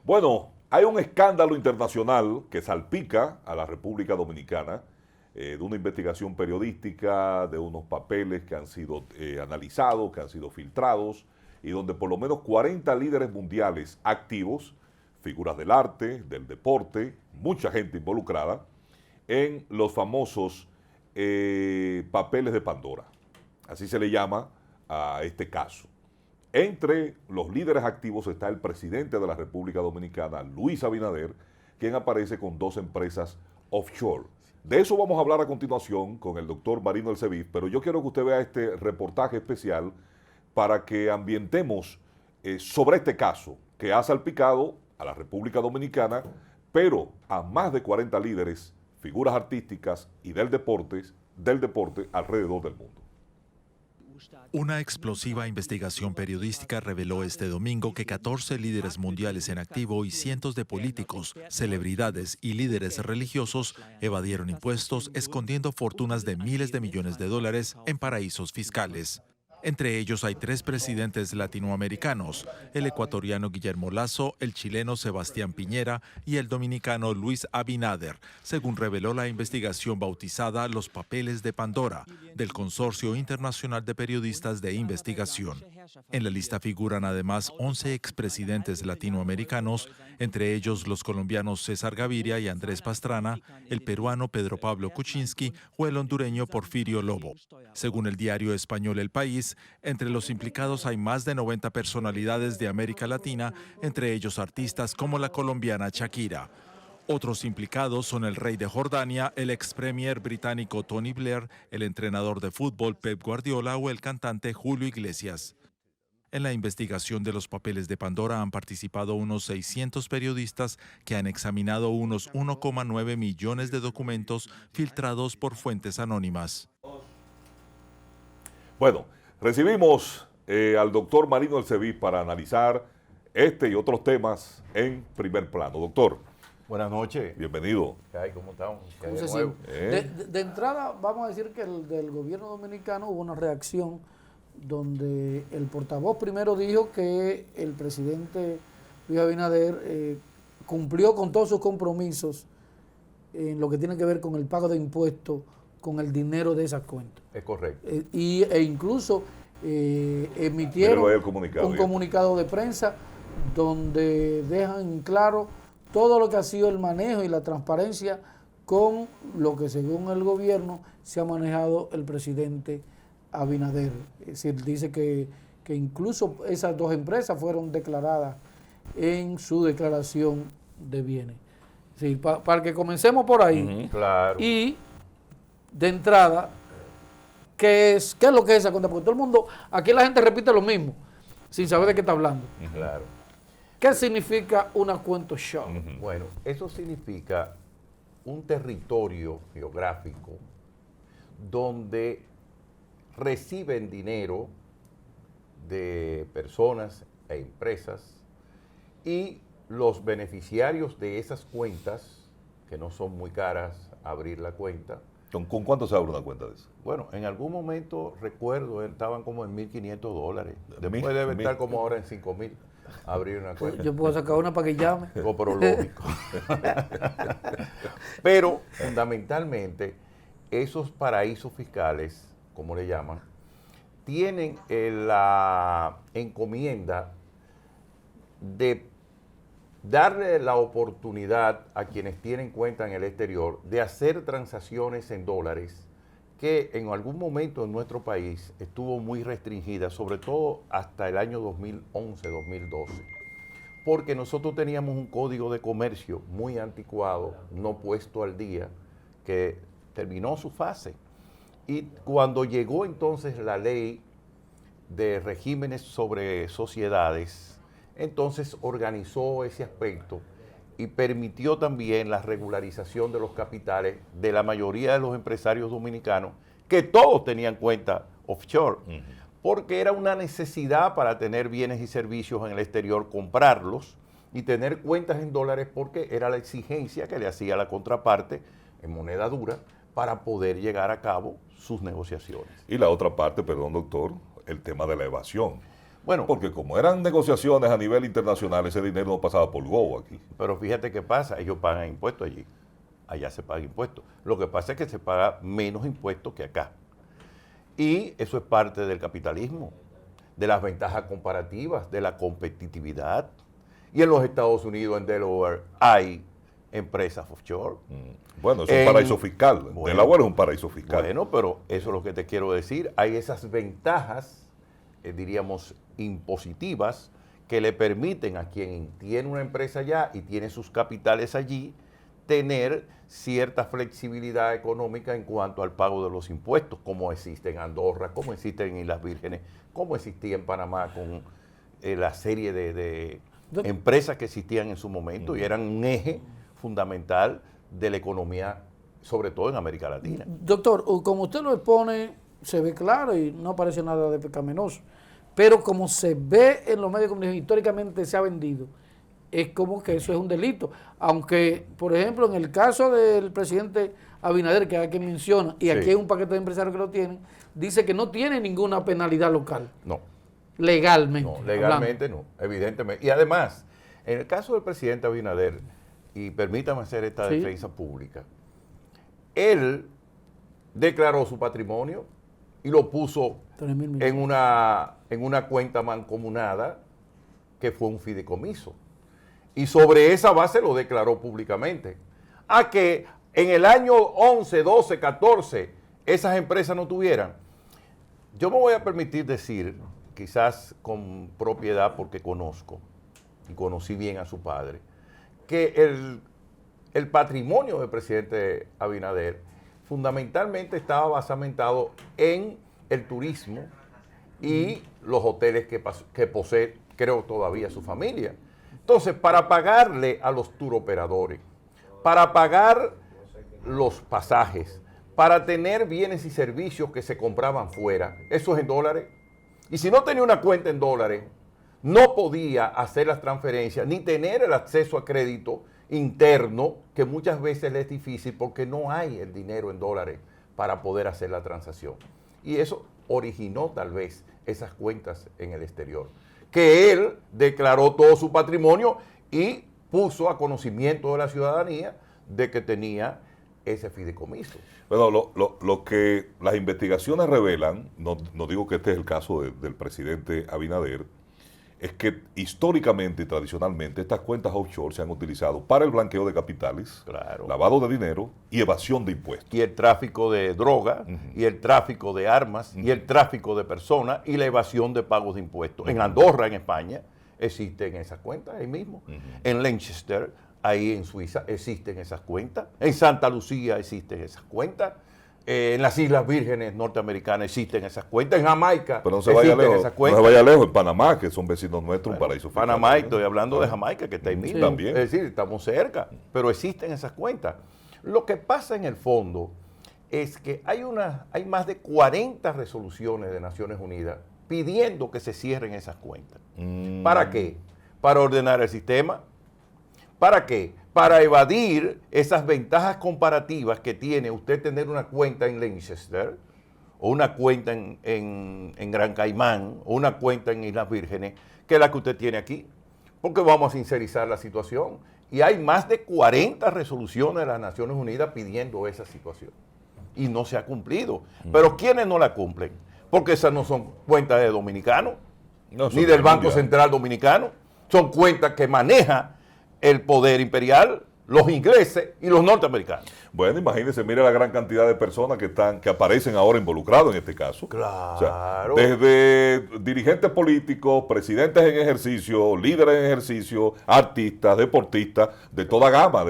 Bueno, hay un escándalo internacional que salpica a la República Dominicana de una investigación periodística, de unos papeles que han sido analizados, que han sido filtrados, y donde por lo menos 40 líderes mundiales activos, figuras del arte, del deporte, mucha gente involucrada, en los famosos papeles de Pandora. Así se le llama a este caso. Entre los líderes activos está el presidente de la República Dominicana, Luis Abinader, quien aparece con 2 empresas offshore. De eso vamos a hablar a continuación con el doctor Marino Elseviv, pero yo quiero que usted vea este reportaje especial para que ambientemos sobre este caso que ha salpicado a la República Dominicana, pero a más de 40 líderes, figuras artísticas y del deporte alrededor del mundo. Una explosiva investigación periodística reveló este domingo que 14 líderes mundiales en activo y cientos de políticos, celebridades y líderes religiosos evadieron impuestos escondiendo fortunas de miles de millones de dólares en paraísos fiscales. Entre ellos hay 3 presidentes latinoamericanos, el ecuatoriano Guillermo Lasso, el chileno Sebastián Piñera y el dominicano Luis Abinader, según reveló la investigación bautizada Los Papeles de Pandora, del Consorcio Internacional de Periodistas de Investigación. En la lista figuran además 11 expresidentes latinoamericanos, entre ellos los colombianos César Gaviria y Andrés Pastrana, el peruano Pedro Pablo Kuczynski o el hondureño Porfirio Lobo. Según el diario español El País, entre los implicados hay más de 90 personalidades de América Latina, entre ellos artistas como la colombiana Shakira. Otros implicados son el rey de Jordania, el ex premier británico Tony Blair, el entrenador de fútbol Pep Guardiola o el cantante Julio Iglesias. En la investigación de los papeles de Pandora han participado unos 600 periodistas que han examinado unos 1,9 millones de documentos filtrados por fuentes anónimas. Bueno, recibimos al doctor Marino Elseviv para analizar este y otros temas en primer plano. Doctor. Buenas noches. Bienvenido. ¿Cómo estamos? ¿Cómo se siente? De entrada, vamos a decir que del gobierno dominicano hubo una reacción donde el portavoz primero dijo que el presidente Luis Abinader cumplió con todos sus compromisos en lo que tiene que ver con el pago de impuestos con el dinero de esas cuentas. Es correcto. E incluso emitieron un comunicado de prensa donde dejan claro todo lo que ha sido el manejo y la transparencia con lo que según el gobierno se ha manejado el presidente Abinader. Es decir, dice que incluso esas 2 empresas fueron declaradas en su declaración de bienes. Sí, para que comencemos por ahí. Claro. Y de entrada, ¿qué es lo que es esa cuenta? Porque todo el mundo, aquí la gente repite lo mismo, sin saber de qué está hablando. Claro. ¿Qué significa una cuenta offshore? Bueno, eso significa un territorio geográfico donde reciben dinero de personas e empresas y los beneficiarios de esas cuentas, que no son muy caras abrir la cuenta. ¿Con cuánto se abre una cuenta de eso? Bueno, en algún momento recuerdo, estaban como en $1,500. Después debe estar como ahora en $5,000 abrir una cuenta. Yo puedo sacar una para que llame. Pero lógico. Pero fundamentalmente esos paraísos fiscales, como le llaman, tienen la encomienda de darle la oportunidad a quienes tienen cuenta en el exterior de hacer transacciones en dólares que en algún momento en nuestro país estuvo muy restringida, sobre todo hasta el año 2011-2012, porque nosotros teníamos un código de comercio muy anticuado, no puesto al día, que terminó su fase. Y cuando llegó entonces la ley de regímenes sobre sociedades, entonces organizó ese aspecto y permitió también la regularización de los capitales de la mayoría de los empresarios dominicanos, que todos tenían cuenta offshore, porque era una necesidad para tener bienes y servicios en el exterior, comprarlos y tener cuentas en dólares, porque era la exigencia que le hacía la contraparte en moneda dura para poder llegar a cabo sus negociaciones. Y la otra parte, perdón doctor, el tema de la evasión. Bueno, porque como eran negociaciones a nivel internacional, ese dinero no pasaba por GO aquí. Pero fíjate qué pasa, ellos pagan impuestos allí. Allá se paga impuestos. Lo que pasa es que se paga menos impuestos que acá. Y eso es parte del capitalismo, de las ventajas comparativas, de la competitividad. Y en los Estados Unidos, en Delaware, hay empresas offshore. Bueno, es un paraíso fiscal. Bueno, Delaware es un paraíso fiscal. Bueno, pero eso es lo que te quiero decir. Hay esas ventajas, diríamos, impositivas, que le permiten a quien tiene una empresa allá y tiene sus capitales allí, tener cierta flexibilidad económica en cuanto al pago de los impuestos, como existe en Andorra, como existe en Islas Vírgenes, como existía en Panamá con la serie de empresas que existían en su momento y eran un eje fundamental de la economía, sobre todo en América Latina. Doctor, como usted lo expone, se ve claro y no parece nada de pecaminoso, pero como se ve en los medios de comunicación, históricamente se ha vendido, es como que eso es un delito. Aunque, por ejemplo, en el caso del presidente Abinader, que aquí menciona, y aquí hay un paquete de empresarios que lo tienen, dice que no tiene ninguna penalidad local. No. Legalmente. No, legalmente no, evidentemente. Y además, en el caso del presidente Abinader, y permítame hacer esta defensa pública, él declaró su patrimonio y lo puso en una cuenta mancomunada que fue un fideicomiso. Y sobre esa base lo declaró públicamente. A que en el año 11, 12, 14 esas empresas no tuvieran. Yo me voy a permitir decir, quizás con propiedad porque conozco y conocí bien a su padre, que el patrimonio del presidente Abinader fundamentalmente estaba basamentado en el turismo y los hoteles que posee, creo todavía, su familia. Entonces, para pagarle a los turoperadores, para pagar los pasajes, para tener bienes y servicios que se compraban fuera, eso es en dólares. Y si no tenía una cuenta en dólares, no podía hacer las transferencias ni tener el acceso a crédito interno, que muchas veces le es difícil porque no hay el dinero en dólares para poder hacer la transacción. Y eso originó tal vez esas cuentas en el exterior, que él declaró todo su patrimonio y puso a conocimiento de la ciudadanía de que tenía ese fideicomiso. Bueno, lo que las investigaciones revelan, no digo que este es el caso del presidente Abinader, es que históricamente y tradicionalmente estas cuentas offshore se han utilizado para el blanqueo de capitales, lavado de dinero y evasión de impuestos. Y el tráfico de droga, y el tráfico de armas, y el tráfico de personas, y la evasión de pagos de impuestos. En Andorra, en España, existen esas cuentas ahí mismo. En Leicester, ahí en Suiza, existen esas cuentas. En Santa Lucía existen esas cuentas. En las Islas Vírgenes norteamericanas existen esas cuentas. En Jamaica pero no se vaya lejos, esas cuentas. No se vaya lejos. En Panamá, que son vecinos nuestros, un paraíso fiscal. Panamá, estoy hablando de Jamaica, que está ahí mismo. También. Es decir, estamos cerca, pero existen esas cuentas. Lo que pasa en el fondo es que hay más de 40 resoluciones de Naciones Unidas pidiendo que se cierren esas cuentas. ¿Para qué? Para ordenar el sistema. ¿Para qué? Para evadir esas ventajas comparativas que tiene usted tener una cuenta en Leicester, o una cuenta en Gran Caimán, o una cuenta en Islas Vírgenes, que la que usted tiene aquí. Porque vamos a sincerizar la situación. Y hay más de 40 resoluciones de las Naciones Unidas pidiendo esa situación. Y no se ha cumplido. Pero ¿quiénes no la cumplen? Porque esas no son cuentas de dominicanos, ni del Banco Central Dominicano. Son cuentas que maneja el poder imperial, los ingleses y los norteamericanos. Bueno, imagínense, mire la gran cantidad de personas que aparecen ahora involucrados en este caso. Claro. O sea, desde dirigentes políticos, presidentes en ejercicio, líderes en ejercicio, artistas, deportistas, de toda gama,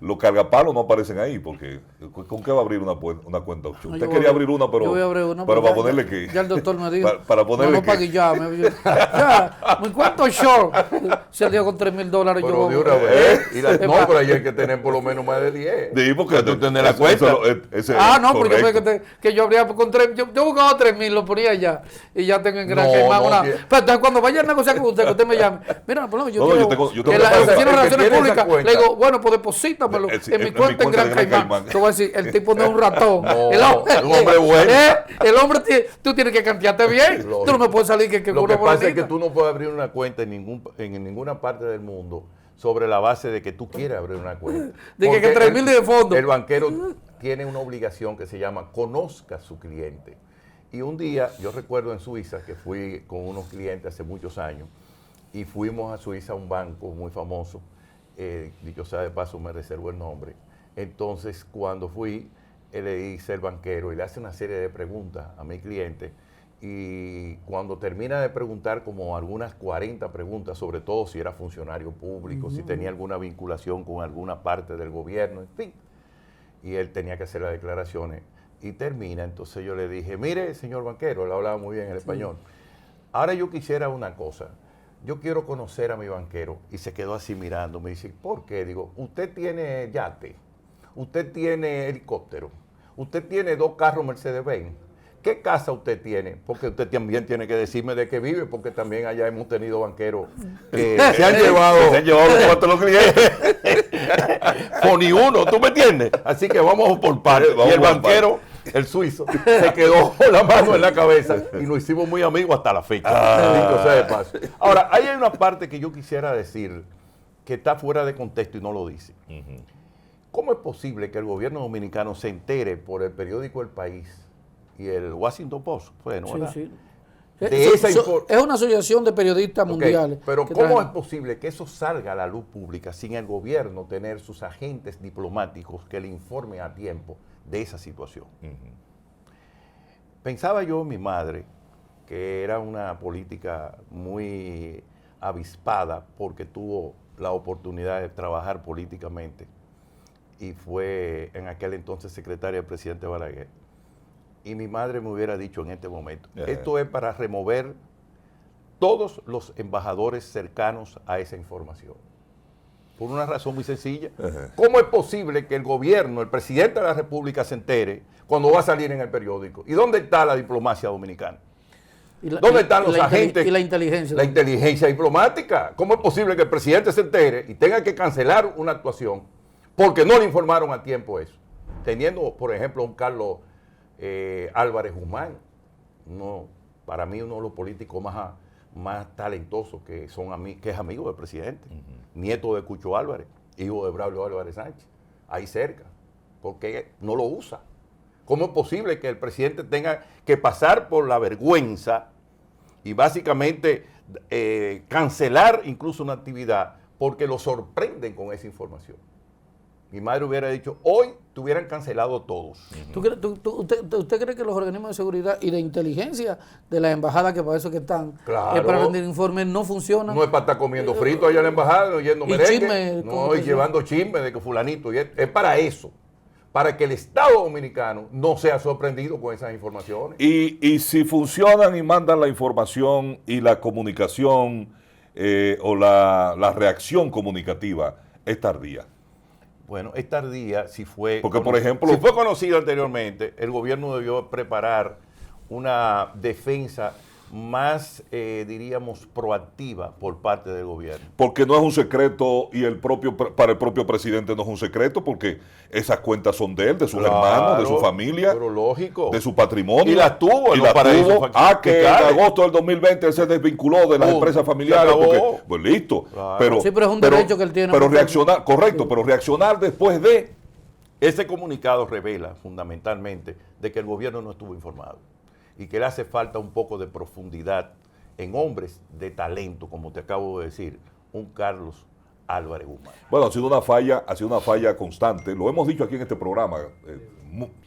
los cargapalos no aparecen ahí, porque ¿con qué va a abrir una cuenta offshore? Usted quería abrir una, pero, yo voy a abrir una, pero para ponerle que... Ya el doctor me dijo. Para ponerle no, que... ya, ¿cuánto short? Se dio con $3,000. Pero de una vez. No, pero ahí hay que tener por lo menos más de 10. Sí, porque tú tenés la cuenta. Pero yo pensé que yo abría con 3, yo buscaba 3,000, lo ponía ya. Y ya tengo en Gran Caimán una. Pero entonces cuando vaya a negociar con usted, que usted me llame. Mira, por lo menos yo tengo que la Oficina de Relaciones Públicas, le digo, bueno, pues deposita. búscamelo en mi cuenta en Gran Caimán. Te voy a decir, el tipo no es un ratón. No, el hombre, un hombre bueno. El hombre, tú tienes que cambiarte bien. Tú no me puedes salir que Lo que pasa es que tú no puedes abrir una cuenta en ninguna parte del mundo sobre la base de que tú quieres abrir una cuenta. De que 3.000 de fondo. El banquero tiene una obligación que se llama conozca a su cliente. Y un día, yo recuerdo en Suiza, que fui con unos clientes hace muchos años, y fuimos a Suiza a un banco muy famoso, dicho sea de paso me reservo el nombre. Entonces, cuando fui, le dice el banquero y le hace una serie de preguntas a mi cliente, y cuando termina de preguntar como algunas 40 preguntas, sobre todo si era funcionario público, si tenía alguna vinculación con alguna parte del gobierno, en fin, y él tenía que hacer las declaraciones, y termina, entonces yo le dije, mire, señor banquero, él hablaba muy bien el español, ahora yo quisiera una cosa, yo quiero conocer a mi banquero, y se quedó así mirando, me dice, ¿por qué? Digo, usted tiene yate, usted tiene helicóptero, usted tiene 2 carros Mercedes-Benz, ¿qué casa usted tiene? Porque usted también tiene que decirme de qué vive, porque también allá hemos tenido banqueros que se han llevado los clientes. Con ni uno, ¿tú me entiendes? Así que vamos por partes. Y el banquero, el suizo, se quedó con la mano en la cabeza y nos hicimos muy amigos hasta la fecha. Ahora, hay una parte que yo quisiera decir que está fuera de contexto y no lo dice. ¿Cómo es posible que el gobierno dominicano se entere por el periódico El País y el Washington Post? Bueno, sí. Es una asociación de periodistas mundiales. Pero ¿cómo es posible que eso salga a la luz pública sin el gobierno tener sus agentes diplomáticos que le informen a tiempo de esa situación? Pensaba yo en mi madre, que era una política muy avispada porque tuvo la oportunidad de trabajar políticamente y fue en aquel entonces secretaria del presidente Balaguer. Y mi madre me hubiera dicho en este momento, esto es para remover todos los embajadores cercanos a esa información. Por una razón muy sencilla. ¿Cómo es posible que el gobierno, el presidente de la República se entere cuando va a salir en el periódico? ¿Y dónde está la diplomacia dominicana? ¿Dónde están los agentes? Y la inteligencia. La inteligencia diplomática. ¿Cómo es posible que el presidente se entere y tenga que cancelar una actuación porque no le informaron a tiempo eso? Teniendo, por ejemplo, un Carlos Álvarez Guzmán, para mí uno de los políticos más talentosos que es amigo del presidente, nieto de Cucho Álvarez, hijo de Braulio Álvarez Sánchez, ahí cerca, porque no lo usa. ¿Cómo es posible que el presidente tenga que pasar por la vergüenza y básicamente cancelar incluso una actividad porque lo sorprenden con esa información? Mi madre hubiera dicho, hoy te hubieran cancelado todos. ¿Usted cree que los organismos de seguridad y de inteligencia de la embajada, que para eso que están, para rendir informes, no funcionan? No es para estar comiendo frito allá en la embajada, oyendo merengue, y llevando chisme de que fulanito. Es para eso, para que el Estado dominicano no sea sorprendido con esas informaciones. Y si funcionan y mandan la información y la comunicación o la reacción comunicativa es tardía. Bueno, es tardía si fue... Porque, por ejemplo... Si fue conocido anteriormente, el gobierno debió preparar una defensa más, diríamos, proactiva por parte del gobierno. Porque no es un secreto y para el propio presidente no es un secreto, porque esas cuentas son de él, de sus hermanos, de su familia, pero lógico, de su patrimonio. Y las tuvo. Que en agosto del 2020 él se desvinculó de las empresas familiares. Porque, pues listo. Claro. Sí, pero es un derecho que él tiene. Pero reaccionar, correcto, pero reaccionar después de... Ese comunicado revela fundamentalmente de que el gobierno no estuvo informado y que le hace falta un poco de profundidad en hombres de talento, como te acabo de decir, un Carlos Álvarez Guzmán. Bueno, ha sido una falla constante, lo hemos dicho aquí en este programa,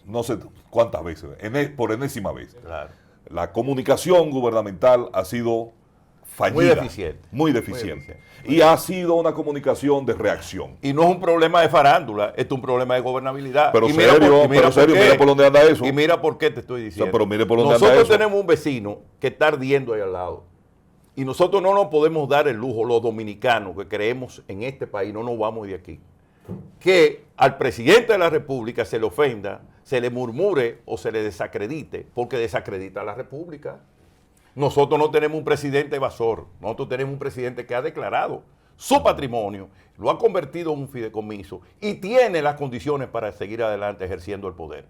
no sé cuántas veces, por enésima vez. Claro. La comunicación gubernamental ha sido fallida. Muy deficiente. Y ha sido una comunicación de reacción. Y no es un problema de farándula, esto es un problema de gobernabilidad. Pero mira por dónde anda eso. Y mira por qué te estoy diciendo. Pero mire por dónde anda nosotros eso. tenemos un vecino que está ardiendo ahí al lado. Y nosotros no nos podemos dar el lujo, los dominicanos que creemos en este país, no nos vamos de aquí, que al presidente de la República se le ofenda, se le murmure o se le desacredite, porque desacredita a la República. Nosotros no tenemos un presidente evasor, nosotros tenemos un presidente que ha declarado su patrimonio, lo ha convertido en un fideicomiso y tiene las condiciones para seguir adelante ejerciendo el poder.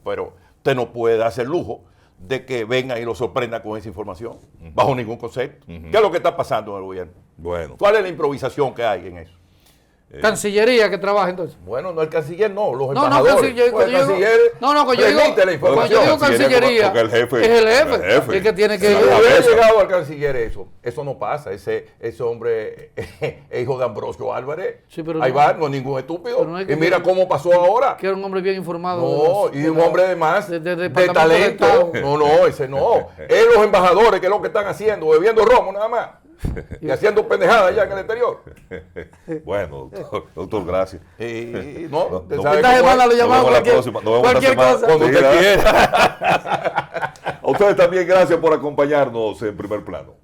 Pero usted no puede darse el lujo de que venga y lo sorprenda con esa información, bajo ningún concepto. ¿Qué es lo que está pasando en el gobierno? Bueno. ¿Cuál es la improvisación que hay en eso? Cancillería que trabaja entonces. Bueno, no el canciller, no, los No, embajadores. cuando yo digo cancillería, porque el jefe, es el jefe, el que tiene que Si ir. hubiera llegado al canciller eso no pasa. Ese hombre es hijo de Ambrosio Álvarez. Sí, pero ahí no, va, no es ningún estúpido. pero no es que Y mira cómo pasó ahora. Que era un hombre bien informado. No, y un hombre de más, de Departamento de talento. Estado. No, ese no. Es los embajadores que es lo que están haciendo, bebiendo romo nada más. Y haciendo pendejadas allá en el exterior. Bueno, doctor, gracias. No, usted sabe Esta cómo semana es. lo llamamos cualquier cosa. Cuando usted quiera. A ustedes también gracias por acompañarnos en Primer Plano.